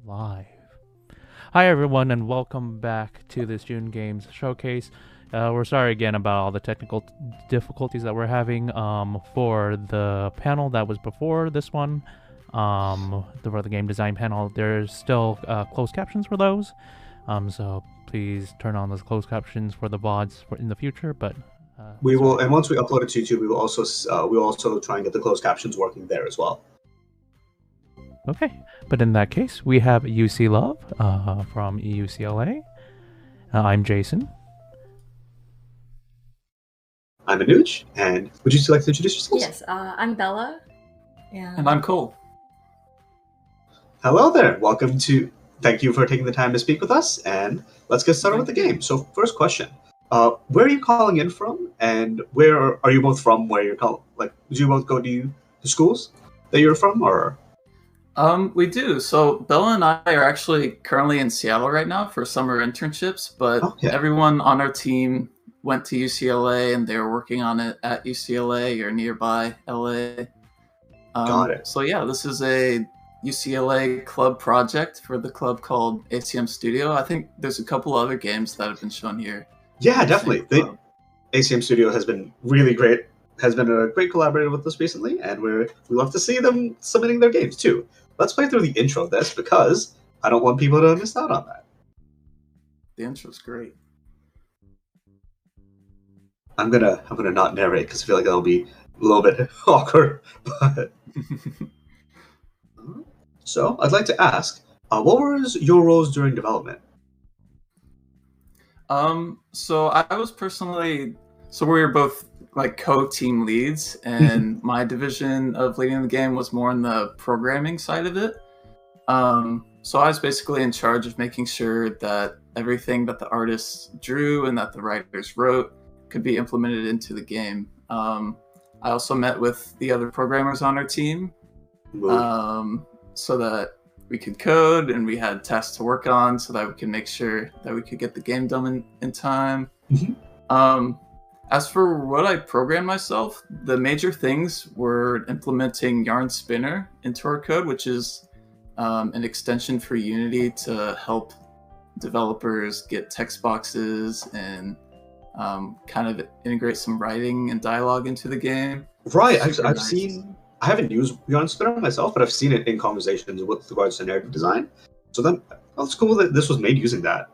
Live. Hi, everyone, and welcome back to this June Games showcase. We're sorry again about all the technical difficulties that we're having for the panel that was before this one. For the game design panel, there's still closed captions for those. So please turn on those closed captions for the VODs in the future. But we will, and once we upload it to YouTube, we will also try and get the closed captions working there as well. Okay, but in that case, we have UC Love from UCLA. I'm Jason. I'm Anuj, and would you like to introduce yourselves? Yes, I'm Bella. And I'm Cole. Hello there. Thank you for taking the time to speak with us, and let's get started with the game. So, first question. Where are you calling in from, and where are you both from? Where you're calling? Like, did you both go to schools that you're from, or? We do. So Bella and I are actually currently in Seattle right now for summer internships, but everyone on our team went to UCLA and they were working on it at UCLA or nearby LA. Got it. So yeah, this is a UCLA club project for the club called ACM Studio. I think there's a couple other games that have been shown here. Yeah, definitely. ACM Studio has been really great. Has been a great collaborator with us recently, and we love to see them submitting their games too. Let's play through the intro of this because I don't want people to miss out on that. The intro's great. I'm gonna not narrate because I feel like that'll be a little bit awkward. But so I'd like to ask, what was your roles during development? So I was personally, we were both like co-team leads, and my division of leading the game was more on the programming side of it. So I was basically in charge of making sure that everything that the artists drew and that the writers wrote could be implemented into the game. I also met with the other programmers on our team, so that we could code and we had tasks to work on so that we could make sure that we could get the game done in time. As for what I programmed myself, the major things were implementing Yarn Spinner into our code, which is an extension for Unity to help developers get text boxes and kind of integrate some writing and dialogue into the game. Right, I haven't used Yarn Spinner myself, but I've seen it in conversations with regards to narrative design. So then, it's cool that this was made using that.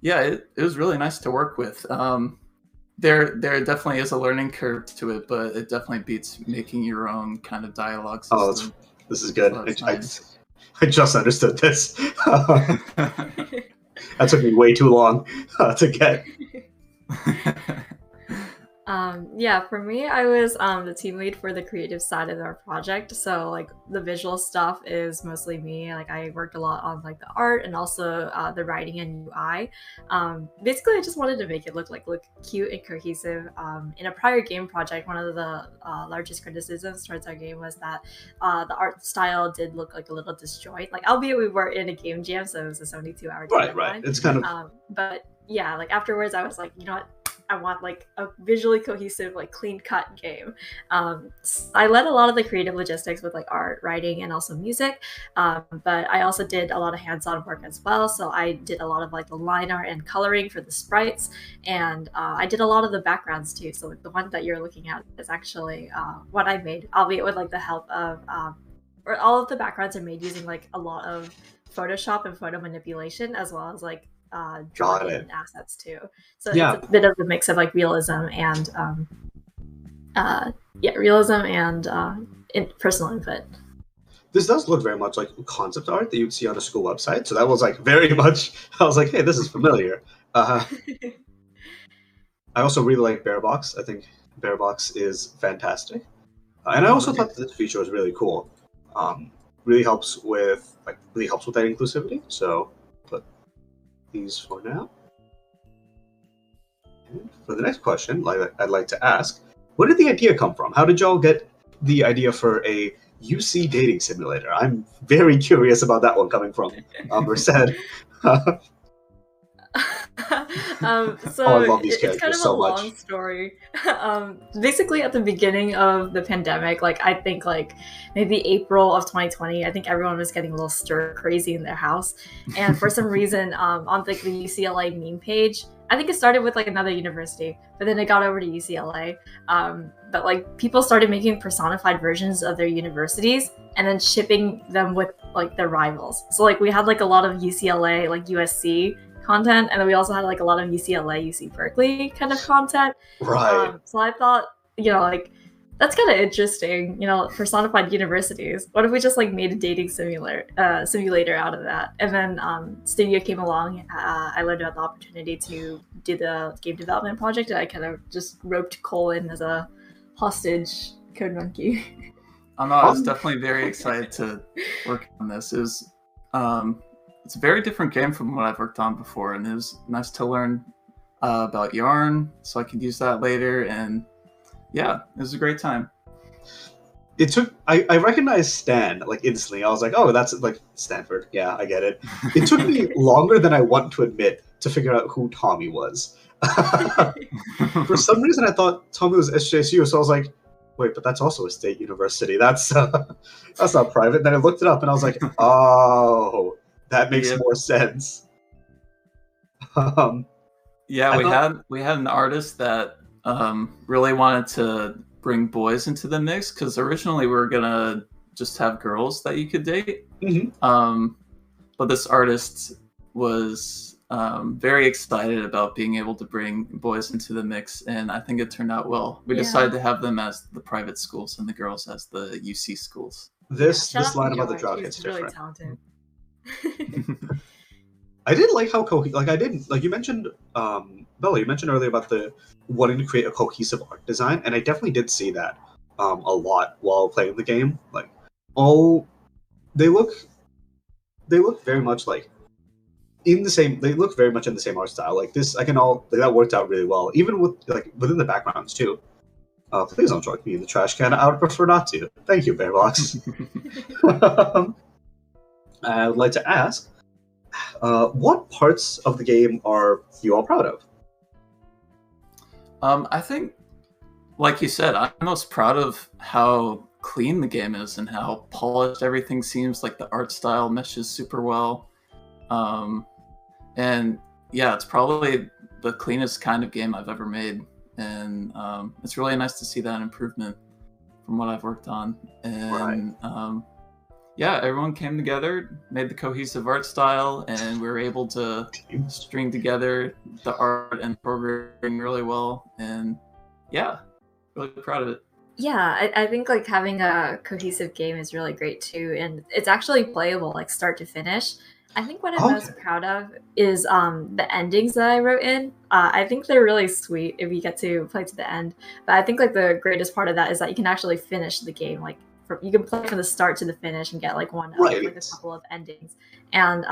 Yeah, it was really nice to work with. There definitely is a learning curve to it, but it definitely beats making your own kind of dialogue system. Oh, this is good. So I just understood this. That took me way too long to get. Yeah, for me, I was the team lead for the creative side of our project. So like the visual stuff is mostly me. Like I worked a lot on like the art and also the writing and UI. Basically, I just wanted to make it look cute and cohesive. In a prior game project, one of the largest criticisms towards our game was that the art style did look like a little disjoint. Like albeit we were in a game jam, so it was a 72-hour deadline. Right. It's kind of. But yeah, like afterwards, I was like, you know what? I want like a visually cohesive, like clean cut game. I led a lot of the creative logistics with like art, writing, and also music. But I also did a lot of hands-on work as well. So I did a lot of like the line art and coloring for the sprites. And I did a lot of the backgrounds too. So like, the one that you're looking at is actually what I made, albeit with like the help of, or all of the backgrounds are made using like a lot of Photoshop and photo manipulation, as well as like drawing assets too. So it's a bit of a mix of like realism and personal input. This does look very much like concept art that you'd see on a school website. So that was like very much. I was like, hey, this is familiar. I also really like Bearbox. I think Bearbox is fantastic, and I also thought that this feature was really cool. Really helps with that inclusivity. So. These for now. And for the next question, I'd like to ask, where did the idea come from? How did y'all get the idea for a UC dating simulator? I'm very curious about that one coming from Merced. Oh, So I love these it's kind characters of a so long much. story. Basically, at the beginning of the pandemic, like I think like maybe April of 2020, I think everyone was getting a little stir crazy in their house, and for some reason, on like the UCLA meme page, I think it started with like another university, but then it got over to UCLA. But like people started making personified versions of their universities and then shipping them with like their rivals. So like we had like a lot of UCLA, like USC content, and then we also had like a lot of UCLA, UC Berkeley kind of content. Right. So I thought, like that's kind of interesting, personified universities. What if we just like made a dating simulator out of that? And then Studio came along. I learned about the opportunity to do the game development project, and I kind of just roped Cole in as a hostage code monkey. Oh no, I was definitely very excited to work on this. It's a very different game from what I've worked on before, and it was nice to learn about Yarn, so I could use that later. And yeah, it was a great time. It took I recognized Stan like instantly. I was like, oh, that's like Stanford. Yeah, I get it. It took me longer than I want to admit to figure out who Tommy was. For some reason, I thought Tommy was SJSU, so I was like, wait, but that's also a state university. That's not private. Then I looked it up, and I was like, oh, that makes more sense. Yeah, we had an artist that really wanted to bring boys into the mix, because originally we were gonna just have girls that you could date. Mm-hmm. But this artist was very excited about being able to bring boys into the mix, and I think it turned out well. We decided to have them as the private schools and the girls as the UC schools. This line about the drought hits different. Really talented. I did like how you mentioned, Bella, you mentioned earlier about the wanting to create a cohesive art design, and I definitely did see that a lot while playing the game. Like, they look very much like in the same. They look very much in the same art style. Like this, that worked out really well, even with like within the backgrounds too. Please don't join me in the trash can. I would prefer not to. Thank you, Bearbox. I would like to ask, what parts of the game are you all proud of? I think, like you said, I'm most proud of how clean the game is and how polished everything seems. Like the art style meshes super well. And yeah, it's probably the cleanest kind of game I've ever made. And it's really nice to see that improvement from what I've worked on. And yeah, everyone came together, made the cohesive art style, and we were able to string together the art and programming really well. And yeah, really proud of it. Yeah, I think like having a cohesive game is really great too, and it's actually playable like start to finish. I think what I'm most proud of is the endings that I wrote in. I think they're really sweet if you get to play to the end. But I think like the greatest part of that is that you can actually finish the game. Like you can play from the start to the finish and get like one of like a couple of endings. And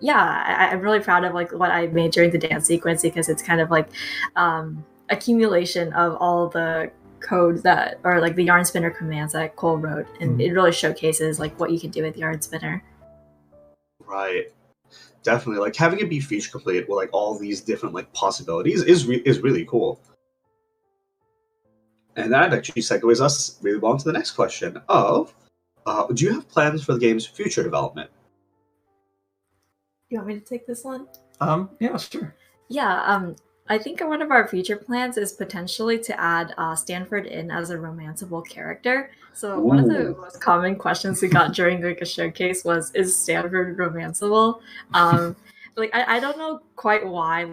yeah, I'm really proud of like what I made during the dance sequence, because it's kind of like accumulation of all the code that, or like the yarn spinner commands that Cole wrote, and it really showcases like what you can do with the yarn spinner. Right, definitely. Like having it be feature complete with like all these different like possibilities is really cool. And that actually segues us really well into the next question of, do you have plans for the game's future development? You want me to take this one? Yeah, sure. Yeah, I think one of our future plans is potentially to add Stanford in as a romanceable character. So one of the most common questions we got during like a showcase was, is Stanford romanceable? Like I don't know quite why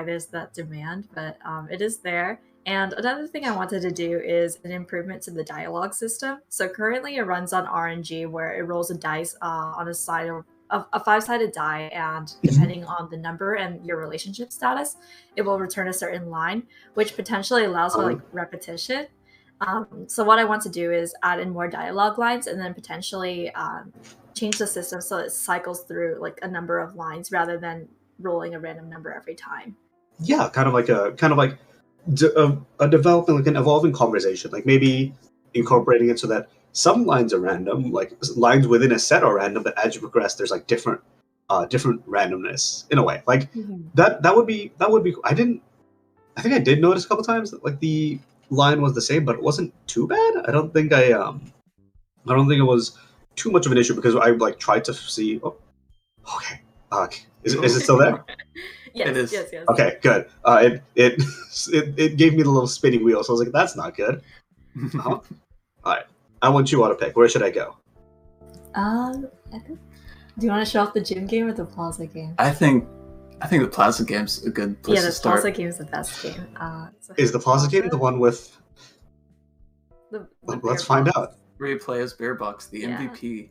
there's that demand, but it is there. And another thing I wanted to do is an improvement to the dialogue system. So currently it runs on RNG, where it rolls a dice on a side of a 5-sided die, and depending on the number and your relationship status, it will return a certain line, which potentially allows for like repetition. So what I want to do is add in more dialogue lines, and then potentially change the system so it cycles through like a number of lines rather than rolling a random number every time. Yeah, kind of like a development, like an evolving conversation, like maybe incorporating it so that some lines are random, like lines within a set are random, but as you progress, there's like different different randomness in a way. Like Mhm. that would be I think I did notice a couple times that like the line was the same, but it wasn't too bad. I don't think it was too much of an issue because I like tried to see. Oh, okay. Is it still there? Yes, It is. yes, yes. Okay, good. It gave me the little spinning wheel, so I was like, that's not good. Uh-huh. All right, I want you on a pick. Where should I go? I think. Do you want to show off the gym game or the plaza game? I think the Plaza game's a good place Yeah, to the start. plaza game is the best game. So Is the Plaza game the one with? The Let's bear find box. out. Where you play as Bearbox, the Yeah. MVP.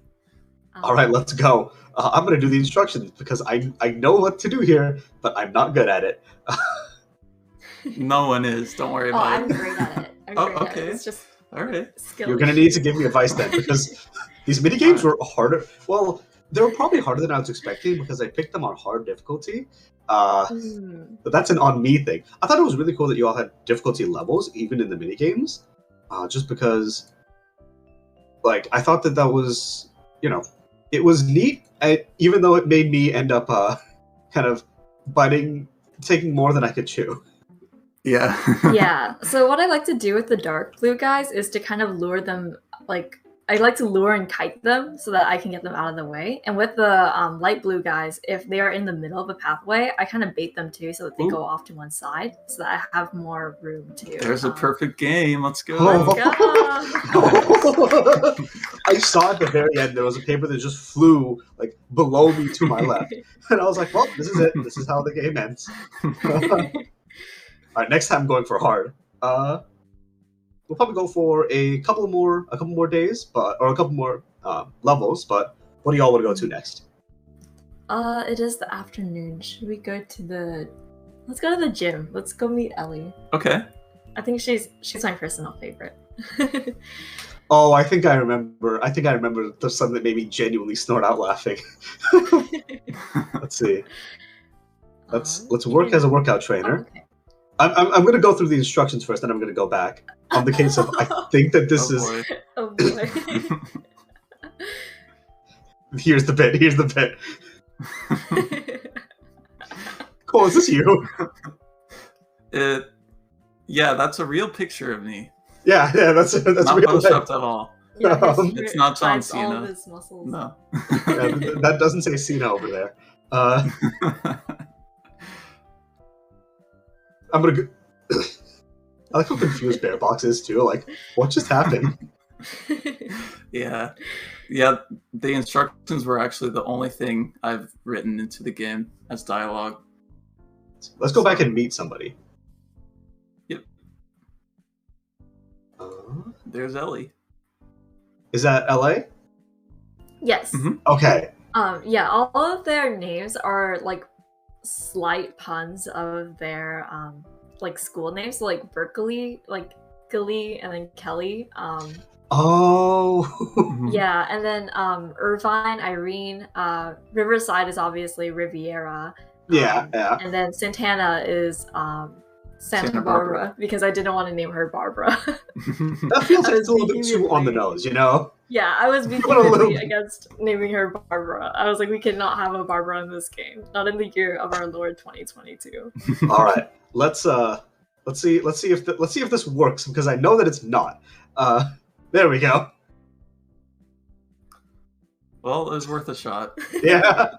All right, let's go. I'm gonna do the instructions because I know what to do here, but I'm not good at it. No one is. Don't worry Oh, about I'm it. great at it. I'm Oh, great at it. okay. It's just All right. skill. You're gonna need to give me advice then because these mini games were harder. Well, they were probably harder than I was expecting because I picked them on hard difficulty. But that's an on me thing. I thought it was really cool that you all had difficulty levels even in the mini games, just because, like, I thought that was, it was neat. Even though it made me end up kind of taking more than I could chew. Yeah. Yeah. So what I like to do with the dark blue guys is to kind of lure them, like I like to lure and kite them so that I can get them out of the way. And with the light blue guys, if they are in the middle of a pathway, I kind of bait them too so that they go off to one side so that I have more room to. There's a perfect game. Let's go. Let's go. I saw at the very end there was a paper that just flew like below me to my left, and I was like, "Well, this is it. This is how the game ends." All right, next time I'm going for hard. We'll probably go for a couple more days, or a couple more levels. But what do y'all want to go to next? It is the afternoon. Should we go to the? Let's go to the gym. Let's go meet Ellie. Okay. I think she's my personal favorite. Oh, I think I remember. There's something that made me genuinely snort out laughing. Let's see. Let's work as a workout trainer. Oh, okay. I'm going to go through the instructions first, then I'm going to go back. On the case of, I think that this is. Boy. Oh boy. Here's the bit. Cole, is this you? Yeah, that's a real picture of me. Yeah, that's Not real life. photoshopped at all. Yeah, his It's not John hides all Cena. of his muscles. No. Yeah, that doesn't say Cena over there. I'm gonna go. I like how confused Bear Box is too. Like, what just happened? Yeah. The instructions were actually the only thing I've written into the game as dialogue. Let's go back and meet somebody. Yep. There's Ellie. Is that LA? Yes. Mhm. Okay. Yeah, all of their names are like slight puns of their like school names. So, like Berkeley, like Gilly, and then Kelly. Oh. Yeah, and then Irvine, Irene, Riverside is obviously Riviera. Yeah. And then Santana is Santa Barbara because I didn't want to name her Barbara. That feels I like was it's a little bit thinking too on the like- nose, you know? Yeah, I was being What a little- against naming her Barbara. I was like, we cannot have a Barbara in this game, not in the year of our Lord 2022. All right. Let's see if this works because I know that it's not. There we go. Well, it was worth a shot. Yeah.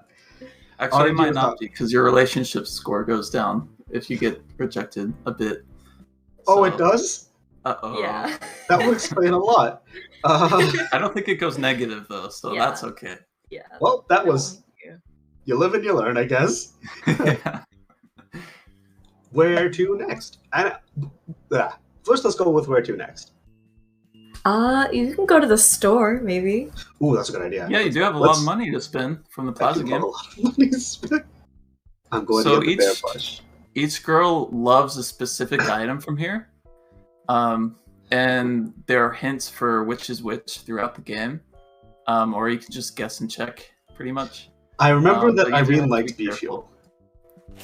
Actually, it might Argue not be because your relationship score goes down if you get rejected a bit. Oh, it does? Uh-oh. Yeah. That would explain a lot. I don't think it goes negative though, so Yeah. that's okay. Yeah. Well, that No, was... thank you. You live and you learn, I guess. Yeah. Where to next? First, let's go with where to next. You can go to the store, maybe. Ooh, that's a good idea. Yeah, you do have a lot of money to spend from the I Plaza do have game. a lot of money to spend. I'm going So to get the bear each- plush. Each girl loves a specific item from here. And there are hints for which is which throughout the game. Or you can just guess and check, pretty much. I remember that but you do Irene have to liked be beef fuel.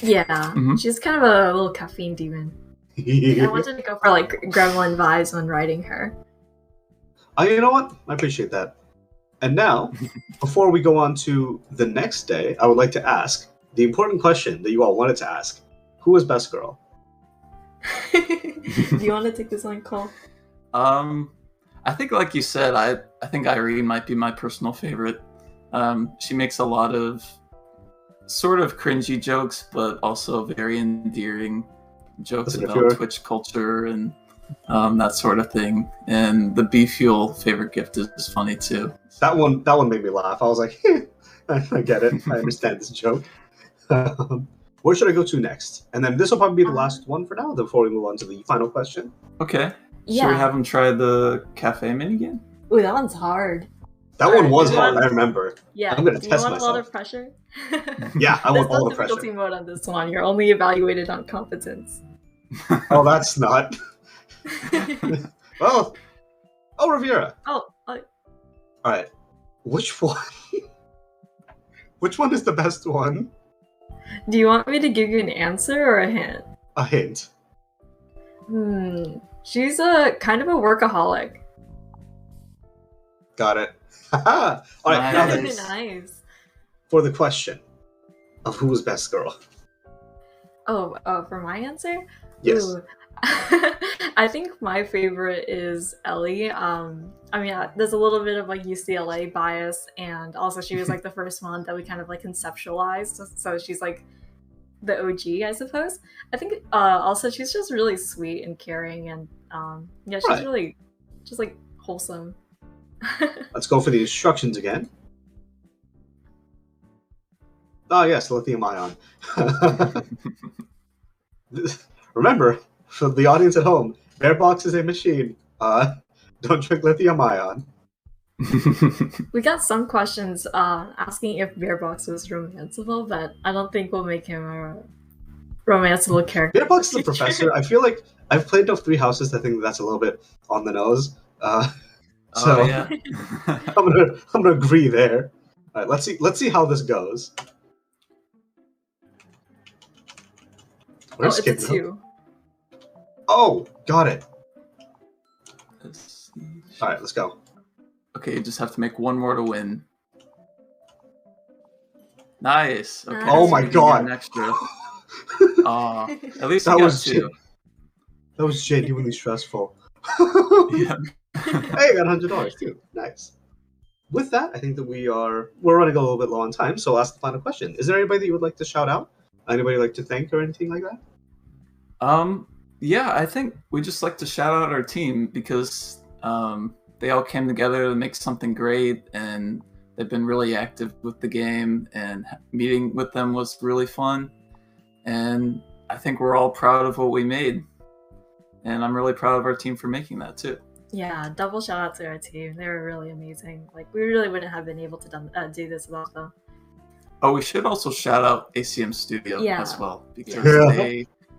Yeah. Mhm. She's kind of a little caffeine demon. I wanted to go for like gremlin vibes when writing her. Oh, you know what? I appreciate that. And now, before we go on to the next day, I would like to ask the important question that you all wanted to ask. Who was best girl? Do you want to take this one, Cole? I think, like you said, I think Irene might be my personal favorite. She makes a lot of sort of cringy jokes, but also very endearing jokes about Twitch culture and that sort of thing. And the B Fuel favorite gift is funny too. That one made me laugh. I was like, I get it. I understand this joke. Where should I go to next? And then this will probably be the last one for now before we move on to the final question. Okay. Yeah. Should we have him try the cafe minigame? Ooh, that one's hard. That one was hard, I remember. Yeah. I'm going to test myself. Do you want a lot of pressure? Yeah, I want all the pressure. There's no difficulty mode on this one. You're only evaluated on competence. Oh, that's not... Well... Oh, Rivera. Oh. Alright. Which one? Which one is the best one? Do you want me to give you an answer or a hint? A hint. She's a kind of a workaholic. Got it. All right, now then, Nice. for the question of who was best girl. Oh, for my answer? Yes. Ooh. I think my favorite is Ellie. I mean, there's a little bit of like UCLA bias, and also she was like the first one that we kind of like conceptualized. So she's like the OG, I suppose. I think also she's just really sweet and caring, and yeah, she's really just like wholesome. Let's go for the instructions again. Oh yes, lithium ion. Remember, for the audience at home, Bearbox is a machine. Don't drink lithium ion. We got some questions asking if Bearbox was romanceable, but I don't think we'll make him a romanceable character. Bearbox is a professor. I feel like I've played enough Three Houses to think that's a little bit on the nose. So yeah. I'm gonna agree there. All right, let's see how this goes. It's a 2. Oh, got it. All right, let's go. Okay, you just have to make one more to win. Nice. Okay, oh my god. An extra. At least that was 2. That was genuinely stressful. Yeah. Hey, I got $100 too. Nice. With that, I think that we're running a little bit low on time, so I'll ask the final question. Is there anybody that you would like to shout out? Anybody you'd like to thank or anything like that? Yeah, I think we just like to shout out our team because they all came together to make something great, and they've been really active with the game, and meeting with them was really fun. And I think we're all proud of what we made. And I'm really proud of our team for making that too. Yeah, double shout out to our team. They were really amazing. Like, we really wouldn't have been able to do this without them. Oh, we should also shout out ACM Studio as well, because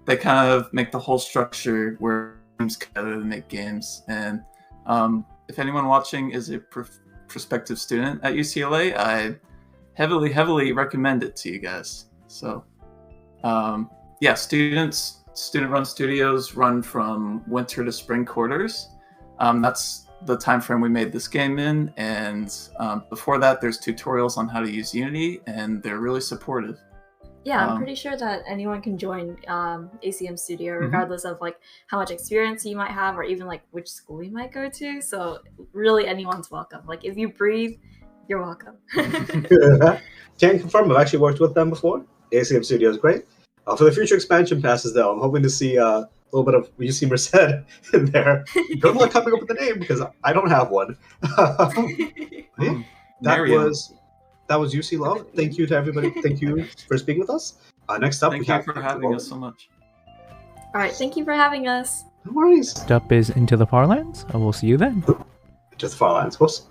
they kind of make the whole structure where teams together to make games. And if anyone watching is a prospective student at UCLA, I heavily recommend it to you guys. So, yeah, student-run studios run from winter to spring quarters. That's the time frame we made this game in, and before that there's tutorials on how to use Unity, and they're really supportive. Yeah, I'm pretty sure that anyone can join ACM Studio regardless of like how much experience you might have or even like which school you might go to. So really anyone's welcome. Like if you breathe, you're welcome. Can confirm, I've actually worked with them before. ACM Studio is great. For the future expansion passes though, I'm hoping to see a little bit of UC Merced in there. Good luck coming up with the name because I don't have one. That was UC Love. Thank you to everybody. Thank you for speaking with us. Next up, thank you for having us so much. All right, thank you for having us. No worries. Next up is Into the Farlands. I will see you then. Into the Farlands, of course.